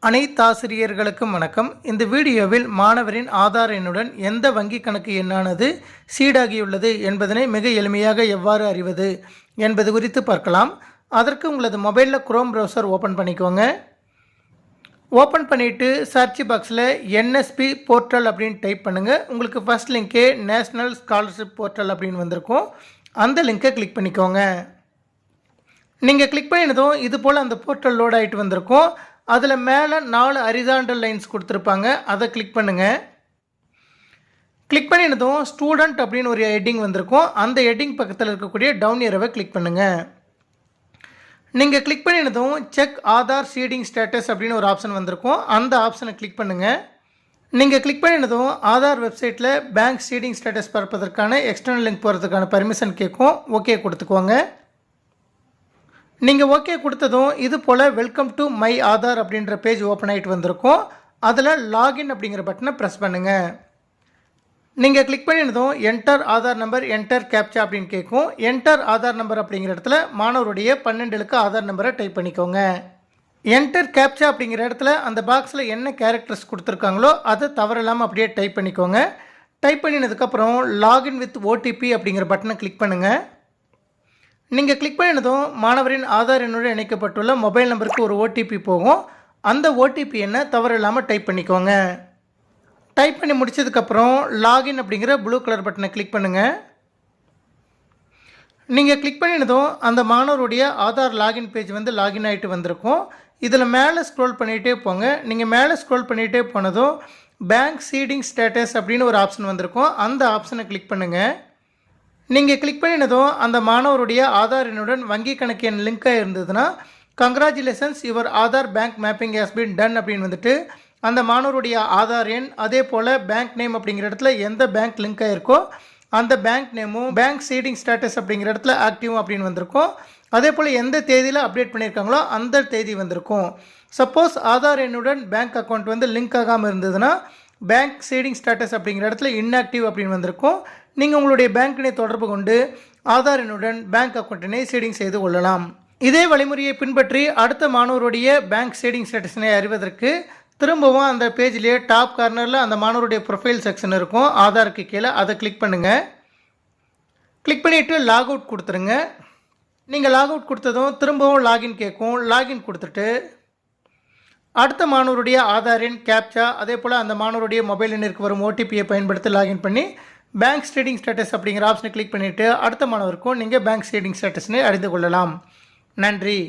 அனைத்து ஆசிரியர்களுக்கும் வணக்கம். இந்த வீடியோவில் மாணவரின் ஆதார் எண்ணுடன் எந்த வங்கி கணக்கு எண்ணானது சீடாகியுள்ளது என்பதனை மிக எளிமையாக எவ்வாறு அறிவது என்பது குறித்து பார்க்கலாம். அதற்கு உங்களது மொபைலில் குரோம் ப்ரௌசர் ஓப்பன் பண்ணிக்கோங்க. ஓப்பன் பண்ணிவிட்டு சர்ச் பாக்ஸில் என்எஸ்பி போர்ட்டல் அப்படின்னு டைப் பண்ணுங்கள். உங்களுக்கு ஃபஸ்ட் லிங்க்கே நேஷ்னல் ஸ்காலர்ஷிப் போர்ட்டல் அப்படின்னு வந்திருக்கும். அந்த லிங்க்கை கிளிக் பண்ணிக்கோங்க. நீங்கள் கிளிக் பண்ணினதும் இது போல் அந்த போர்ட்டல் லோட் ஆகிட்டு வந்திருக்கும். அதில் மேலே 4 ஹரிசாண்டல் லைன்ஸ் கொடுத்துருப்பாங்க. அதை கிளிக் பண்ணுங்கள். கிளிக் பண்ணினதும் ஸ்டூடெண்ட் அப்படின்னு ஒரு ஹெட்டிங் வந்திருக்கும். அந்த ஹெட்டிங் பக்கத்தில் இருக்கக்கூடிய டவுன் ஏரோவை கிளிக் பண்ணுங்கள். நீங்கள் கிளிக் பண்ணினதும் செக் ஆதார் சீடிங் ஸ்டேட்டஸ் அப்படின்னு ஒரு ஆப்ஷன் வந்திருக்கும். அந்த ஆப்ஷனை கிளிக் பண்ணுங்கள். நீங்கள் கிளிக் பண்ணினதும் ஆதார் வெப்சைட்டில் பேங்க் சீடிங் ஸ்டேட்டஸ் பார்ப்பதற்கான எக்ஸ்டர்னல் லிங்க் போகிறதுக்கான பர்மிஷன் கேட்கும். ஓகே கொடுத்துக்கோங்க. நீங்கள் ஓகே கொடுத்ததும் இது போல் வெல்கம் டு மை ஆதார் அப்படின்ற பேஜ் ஓப்பன் ஆகிட்டு வந்திருக்கும். அதில் லாகின் அப்படிங்கிற பட்டனை ப்ரெஸ் பண்ணுங்கள். நீங்கள் கிளிக் பண்ணினதும் enter Aadhaar number enter captcha அப்படின்னு கேட்கும். என்டர் ஆதார் நம்பர் அப்படிங்கிற இடத்துல மாணவருடைய 12 இலக்க ஆதார் நம்பரை டைப் பண்ணிக்கோங்க. என்டர் கேப்சா அப்படிங்கிற இடத்துல அந்த பாக்ஸில் என்ன கேரக்டர்ஸ் கொடுத்துருக்காங்களோ அதை தவறில்லாமல் அப்படியே டைப் பண்ணிக்கோங்க. டைப் பண்ணினதுக்கப்புறம் லாகின் வித் ஓடிபி அப்படிங்கிற பட்டனை கிளிக் பண்ணுங்கள். நீங்கள் கிளிக் பண்ணினதும் மாணவரின் ஆதார் எண்ணுடன் இணைக்கப்பட்டுள்ள மொபைல் நம்பருக்கு ஒரு ஓடிபி போகும். அந்த ஓடிபி எண்ணை தவறில்லாமல் டைப் பண்ணிக்கோங்க. டைப் பண்ணி முடித்ததுக்கப்புறம் லாகின் அப்படிங்கிற ப்ளூ கலர் பட்டனை கிளிக் பண்ணுங்கள். நீங்கள் கிளிக் பண்ணினதும் அந்த மாணவருடைய ஆதார் லாகின் பேஜ் லாகின் ஆகிட்டு வந்திருக்கும். இதில் மேலே ஸ்க்ரோல் பண்ணிகிட்டே போங்க. நீங்கள் மேலே ஸ்க்ரோல் பண்ணிகிட்டே போனதும் பேங்க் சீடிங் ஸ்டேட்டஸ் அப்படின்னு ஒரு ஆப்ஷன் வந்திருக்கும். அந்த ஆப்ஷனை கிளிக் பண்ணுங்கள். நீங்கள் கிளிக் பண்ணினதும் அந்த மாணவருடைய ஆதார் எண்ணுடன் வங்கி கணக்கு எண் லிங்காக இருந்ததுன்னா congratulations your Aadhaar bank mapping has been done அப்படின்னு அந்த மாணவருடைய ஆதார் எண் அதே போல் பேங்க் நேம் அப்படிங்கிற இடத்துல எந்த பேங்க் லிங்காக இருக்கோ அந்த பேங்க் நேமும் பேங்க் சீடிங் ஸ்டேட்டஸ் அப்படிங்கிற இடத்துல ஆக்டிவ் அப்படின்னு வந்திருக்கும். அதே போல் எந்த தேதியில் அப்டேட் பண்ணியிருக்காங்களோ அந்த தேதி வந்திருக்கும். சப்போஸ் ஆதார் எண்ணுடன் பேங்க் அக்கௌண்ட் லிங்க் ஆகாமல் இருந்ததுன்னா பேங்க் சீடிங் ஸ்டேட்டஸ் அப்படிங்கிற இடத்துல இன்ஆக்டிவ் அப்படின்னு வந்திருக்கும். நீங்கள் உங்களுடைய பேங்க்கினை தொடர்பு கொண்டு ஆதார் எண்ணுடன் பேங்க் அக்கௌண்ட்டினை சீடிங் செய்து கொள்ளலாம். இதே வழிமுறையை பின்பற்றி அடுத்த மாணவருடைய பேங்க் சீடிங் ஸ்டேட்டஸினை அறிவதற்கு திரும்பவும் அந்த பேஜ்லேயே டாப் கார்னரில் அந்த மாணவருடைய ப்ரொஃபைல் செக்ஷன் இருக்கும். ஆதாருக்கு கீழே அதை கிளிக் பண்ணுங்கள். கிளிக் பண்ணிவிட்டு லாக் அவுட் கொடுத்துருங்க. நீங்கள் லாக் அவுட் கொடுத்ததும் திரும்பவும் லாகின் கேட்கும். லாகின் கொடுத்துட்டு அடுத்த மாணவருடைய ஆதார் எண் கேப்சா அதே போல் அந்த மாணவருடைய மொபைல் எண்ணிற்கு வரும் ஓடிபியை பயன்படுத்தி லாகின் பண்ணி பேங்க் ஸ்டேட்டிங் ஸ்டேட்டஸ் அப்படிங்கிற ஆப்ஷனை கிளிக் பண்ணிவிட்டு அடுத்த மாணவருக்கும் நீங்கள் பேங்க் ஸ்டேட்டிங் ஸ்டேட்டஸ்னை அறிந்து கொள்ளலாம். நன்றி.